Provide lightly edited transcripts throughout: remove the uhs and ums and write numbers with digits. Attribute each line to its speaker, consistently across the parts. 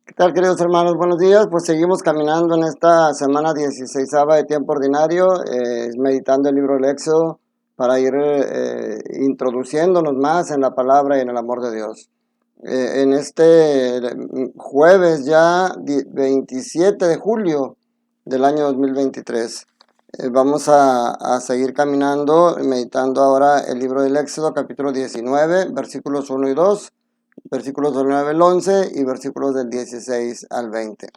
Speaker 1: ¿Qué tal, queridos hermanos? Buenos días. Pues seguimos caminando en esta semana 16 de tiempo ordinario, meditando el libro del Éxodo para ir introduciéndonos más en la palabra y en el amor de Dios. En este jueves ya 27 de julio del año 2023, vamos a seguir caminando, meditando ahora el libro del Éxodo, capítulo 19, versículos 1 y 2. Versículos del 9 al 11 y versículos del 16 al 20.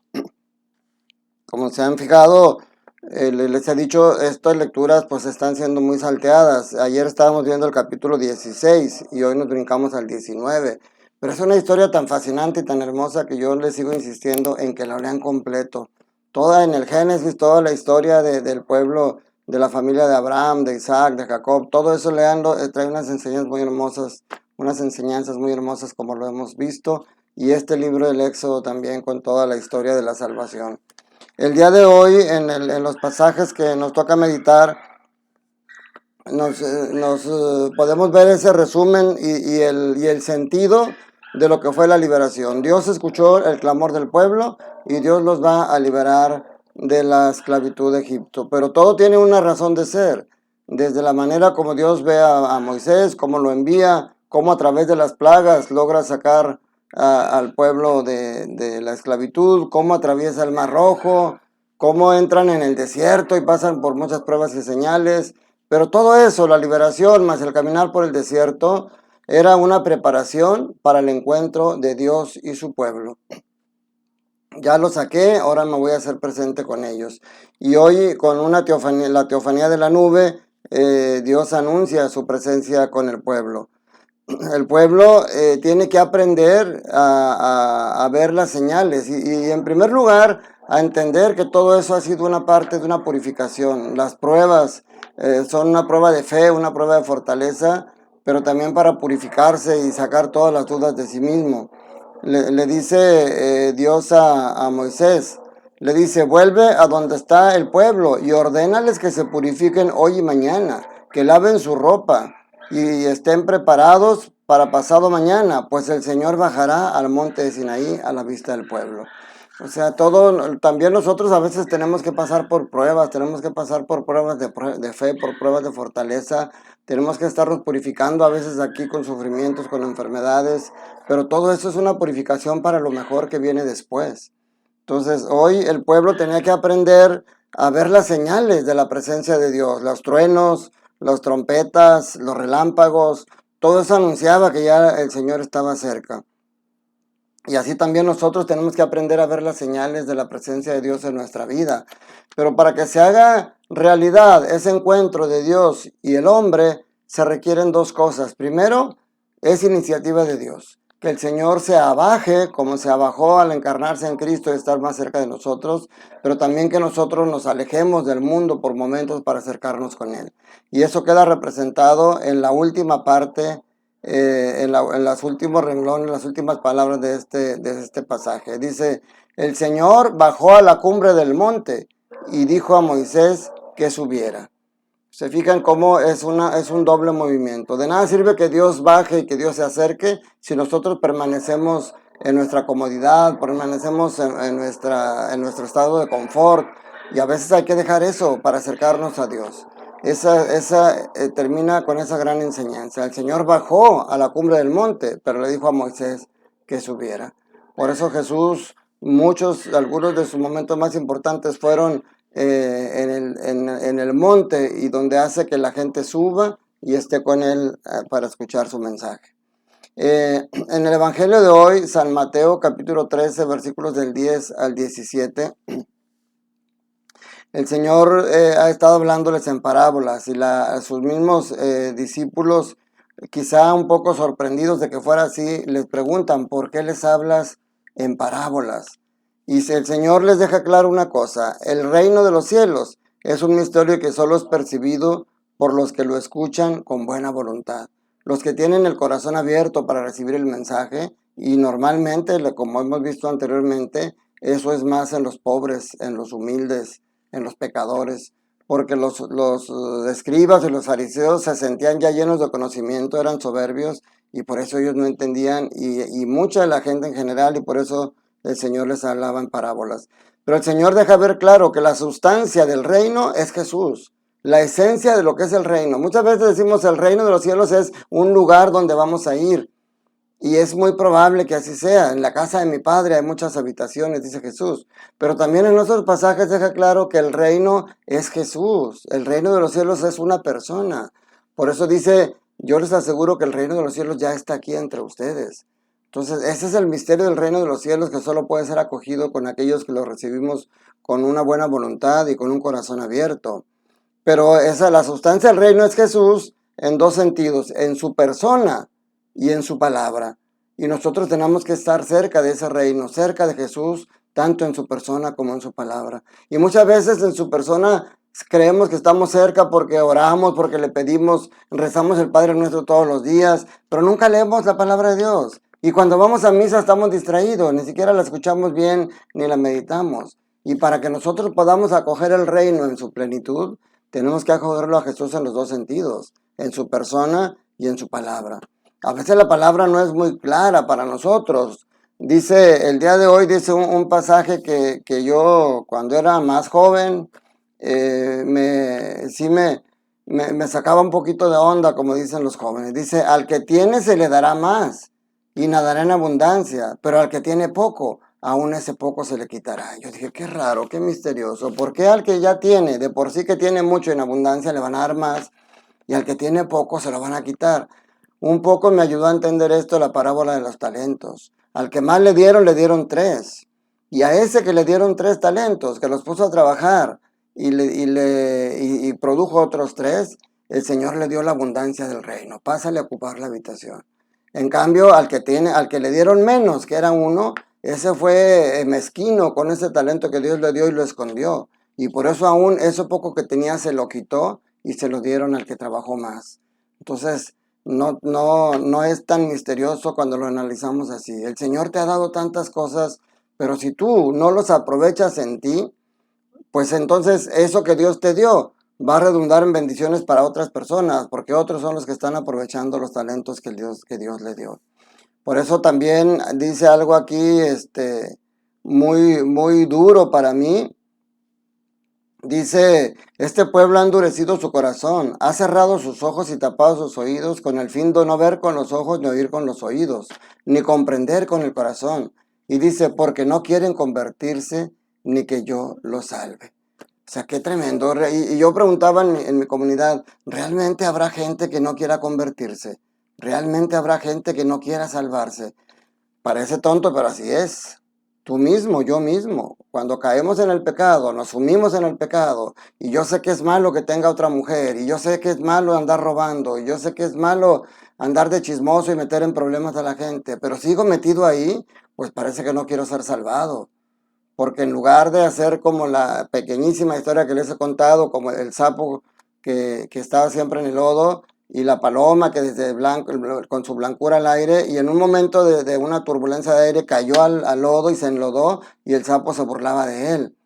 Speaker 1: Como se han fijado, les he dicho, estas lecturas pues están siendo muy salteadas. Ayer estábamos viendo el capítulo 16 y hoy nos brincamos al 19. Pero es una historia tan fascinante y tan hermosa que yo les sigo insistiendo en que la lean completo. Toda en el Génesis, toda la historia del pueblo, de la familia de Abraham, de Isaac, de Jacob, todo eso leanlo, trae unas enseñanzas muy hermosas como lo hemos visto, y este libro del Éxodo también con toda la historia de la salvación. El día de hoy, en los pasajes que nos toca meditar, podemos ver ese resumen y el sentido de lo que fue la liberación. Dios escuchó el clamor del pueblo y Dios los va a liberar de la esclavitud de Egipto. Pero todo tiene una razón de ser. Desde la manera como Dios ve a Moisés, cómo lo envía, cómo a través de las plagas logra sacar al pueblo de la esclavitud, cómo atraviesa el Mar Rojo, cómo entran en el desierto y pasan por muchas pruebas y señales. Pero todo eso, la liberación más el caminar por el desierto, era una preparación para el encuentro de Dios y su pueblo. Ya lo saqué, ahora me voy a hacer presente con ellos. Y hoy, con la teofanía de la nube, Dios anuncia su presencia con el pueblo. El pueblo tiene que aprender a ver las señales y en primer lugar a entender que todo eso ha sido una parte de una purificación. Las pruebas son una prueba de fe, una prueba de fortaleza, pero también para purificarse y sacar todas las dudas de sí mismo. Le dice Dios a Moisés, le dice, vuelve a donde está el pueblo y ordénales que se purifiquen hoy y mañana, que laven su ropa y estén preparados para pasado mañana, pues el Señor bajará al monte de Sinaí a la vista del pueblo. O sea, también nosotros a veces tenemos que pasar por pruebas, tenemos que pasar por pruebas de fe, por pruebas de fortaleza, tenemos que estarnos purificando a veces aquí con sufrimientos, con enfermedades, pero todo eso es una purificación para lo mejor que viene después. Entonces, hoy el pueblo tenía que aprender a ver las señales de la presencia de Dios, los truenos, las trompetas, los relámpagos, todo eso anunciaba que ya el Señor estaba cerca. Y así también nosotros tenemos que aprender a ver las señales de la presencia de Dios en nuestra vida. Pero para que se haga realidad ese encuentro de Dios y el hombre, se requieren dos cosas. Primero, es iniciativa de Dios. Que el Señor se abaje como se abajó al encarnarse en Cristo y estar más cerca de nosotros, pero también que nosotros nos alejemos del mundo por momentos para acercarnos con Él. Y eso queda representado en la última parte, en los últimos renglones, las últimas palabras de este pasaje. Dice, el Señor bajó a la cumbre del monte y dijo a Moisés que subiera. Se fijan cómo es un doble movimiento. De nada sirve que Dios baje y que Dios se acerque si nosotros permanecemos en nuestra comodidad, permanecemos en nuestro estado de confort. Y a veces hay que dejar eso para acercarnos a Dios. Termina con esa gran enseñanza. El Señor bajó a la cumbre del monte, pero le dijo a Moisés que subiera. Por eso Jesús, algunos de sus momentos más importantes fueron en el monte y donde hace que la gente suba y esté con él para escuchar su mensaje. En el Evangelio de hoy, San Mateo capítulo 13, versículos del 10 al 17, el Señor ha estado hablándoles en parábolas y sus mismos discípulos, quizá un poco sorprendidos de que fuera así, les preguntan, ¿por qué les hablas en parábolas? Y el Señor les deja claro una cosa, el reino de los cielos es un misterio que solo es percibido por los que lo escuchan con buena voluntad, los que tienen el corazón abierto para recibir el mensaje, y normalmente, como hemos visto anteriormente, eso es más en los pobres, en los humildes, en los pecadores, porque los escribas y los fariseos se sentían ya llenos de conocimiento, eran soberbios y por eso ellos no entendían, y mucha de la gente en general, y por eso el Señor les hablaba en parábolas. Pero el Señor deja ver claro que la sustancia del reino es Jesús, la esencia de lo que es el reino. Muchas veces decimos el reino de los cielos es un lugar donde vamos a ir. Y es muy probable que así sea. En la casa de mi Padre hay muchas habitaciones, dice Jesús. Pero también en otros pasajes deja claro que el reino es Jesús. El reino de los cielos es una persona. Por eso dice, yo les aseguro que el reino de los cielos ya está aquí entre ustedes. Entonces, ese es el misterio del reino de los cielos que solo puede ser acogido con aquellos que lo recibimos con una buena voluntad y con un corazón abierto. Pero la sustancia del reino es Jesús en dos sentidos, en su persona y en su palabra. Y nosotros tenemos que estar cerca de ese reino, cerca de Jesús, tanto en su persona como en su palabra. Y muchas veces en su persona creemos que estamos cerca porque oramos, porque le pedimos, rezamos el Padre Nuestro todos los días, pero nunca leemos la palabra de Dios. Y cuando vamos a misa estamos distraídos, ni siquiera la escuchamos bien ni la meditamos. Y para que nosotros podamos acoger el reino en su plenitud, tenemos que acogerlo a Jesús en los dos sentidos, en su persona y en su palabra. A veces la palabra no es muy clara para nosotros. Dice, el día de hoy dice un pasaje que yo cuando era más joven, sí me sacaba un poquito de onda, como dicen los jóvenes. Dice, al que tiene se le dará más y nadará en abundancia, pero al que tiene poco, aún ese poco se le quitará. Yo dije, qué raro, qué misterioso. ¿Por qué al que ya tiene, de por sí que tiene mucho en abundancia, le van a dar más y al que tiene poco se lo van a quitar? Un poco me ayudó a entender esto la parábola de los talentos. Al que más le dieron 3. Y a ese que le dieron 3 talentos, que los puso a trabajar y produjo otros 3, el Señor le dio la abundancia del reino. Pásale a ocupar la habitación. En cambio, al que le dieron menos, que era 1, ese fue mezquino con ese talento que Dios le dio y lo escondió. Y por eso aún eso poco que tenía se lo quitó y se lo dieron al que trabajó más. Entonces, no es tan misterioso cuando lo analizamos así. El Señor te ha dado tantas cosas, pero si tú no los aprovechas en ti, pues entonces eso que Dios te dio va a redundar en bendiciones para otras personas, porque otros son los que están aprovechando los talentos que Dios le dio. Por eso también dice algo aquí muy, muy duro para mí. Dice, este pueblo ha endurecido su corazón, ha cerrado sus ojos y tapado sus oídos con el fin de no ver con los ojos ni oír con los oídos, ni comprender con el corazón. Y dice, porque no quieren convertirse ni que yo los salve. O sea, qué tremendo. Y yo preguntaba en mi comunidad, ¿realmente habrá gente que no quiera convertirse? ¿Realmente habrá gente que no quiera salvarse? Parece tonto, pero así es. Tú mismo, yo mismo. Cuando caemos en el pecado, nos sumimos en el pecado, y yo sé que es malo que tenga otra mujer, y yo sé que es malo andar robando, y yo sé que es malo andar de chismoso y meter en problemas a la gente, pero sigo metido ahí, pues parece que no quiero ser salvado. Porque en lugar de hacer como la pequeñísima historia que les he contado, como el sapo que estaba siempre en el lodo, y la paloma que desde blanco, con su blancura al aire, y en un momento de una turbulencia de aire cayó al lodo y se enlodó, y el sapo se burlaba de él.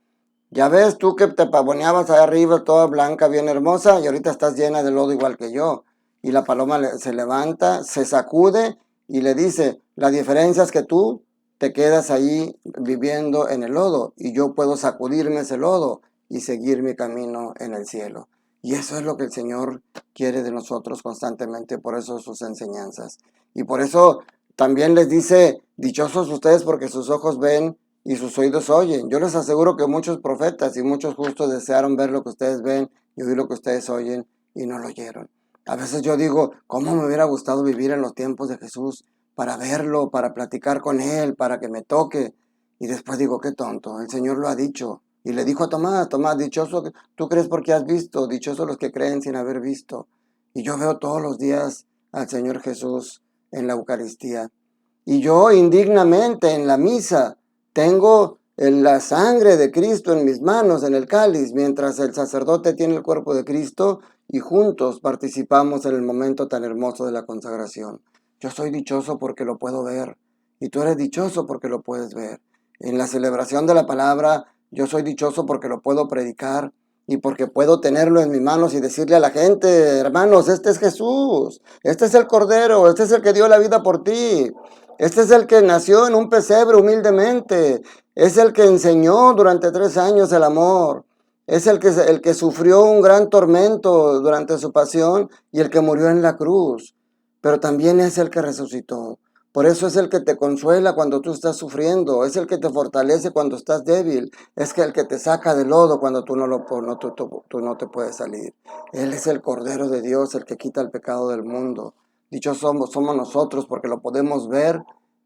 Speaker 1: Ya ves tú que te pavoneabas ahí arriba, toda blanca, bien hermosa, y ahorita estás llena de lodo igual que yo. Y la paloma se levanta, se sacude y le dice, la diferencia es que tú te quedas ahí viviendo en el lodo y yo puedo sacudirme ese lodo y seguir mi camino en el cielo. Y eso es lo que el Señor quiere de nosotros constantemente, por eso sus enseñanzas. Y por eso también les dice, dichosos ustedes porque sus ojos ven y sus oídos oyen. Yo les aseguro que muchos profetas y muchos justos desearon ver lo que ustedes ven y oír lo que ustedes oyen y no lo oyeron. A veces yo digo, ¿cómo me hubiera gustado vivir en los tiempos de Jesús para verlo, para platicar con él, para que me toque? Y después digo, qué tonto, el Señor lo ha dicho. Y le dijo a Tomás, Tomás, dichoso, tú crees porque has visto, dichosos los que creen sin haber visto. Y yo veo todos los días al Señor Jesús en la Eucaristía. Y yo indignamente en la misa tengo la sangre de Cristo en mis manos, en el cáliz, mientras el sacerdote tiene el cuerpo de Cristo y juntos participamos en el momento tan hermoso de la consagración. Yo soy dichoso porque lo puedo ver y tú eres dichoso porque lo puedes ver. En la celebración de la palabra, yo soy dichoso porque lo puedo predicar y porque puedo tenerlo en mis manos y decirle a la gente, hermanos, este es Jesús, este es el Cordero, este es el que dio la vida por ti. Este es el que nació en un pesebre humildemente. Es el que enseñó durante 3 años el amor. Es el que sufrió un gran tormento durante su pasión y el que murió en la cruz. Pero también es el que resucitó. Por eso es el que te consuela cuando tú estás sufriendo. Es el que te fortalece cuando estás débil. Es que el que te saca del lodo cuando tú tú no te puedes salir. Él es el Cordero de Dios, el que quita el pecado del mundo. Dichos somos nosotros porque lo podemos ver,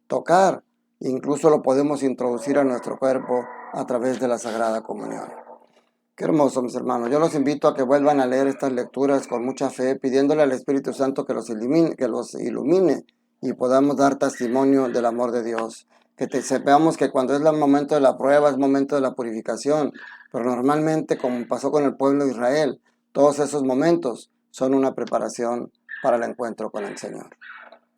Speaker 1: tocar, incluso lo podemos introducir a nuestro cuerpo a través de la Sagrada Comunión. Qué hermoso, mis hermanos. Yo los invito a que vuelvan a leer estas lecturas con mucha fe, pidiéndole al Espíritu Santo que los ilumine y podamos dar testimonio del amor de Dios. Sepamos que cuando es el momento de la prueba, es momento de la purificación, pero normalmente, como pasó con el pueblo de Israel, todos esos momentos son una preparación para el encuentro con el Señor.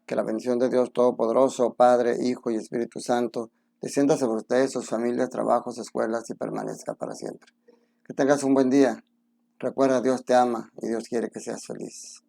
Speaker 1: Que la bendición de Dios Todopoderoso, Padre, Hijo y Espíritu Santo, descienda sobre ustedes, sus familias, trabajos, escuelas y permanezca para siempre. Que tengas un buen día. Recuerda, Dios te ama y Dios quiere que seas feliz.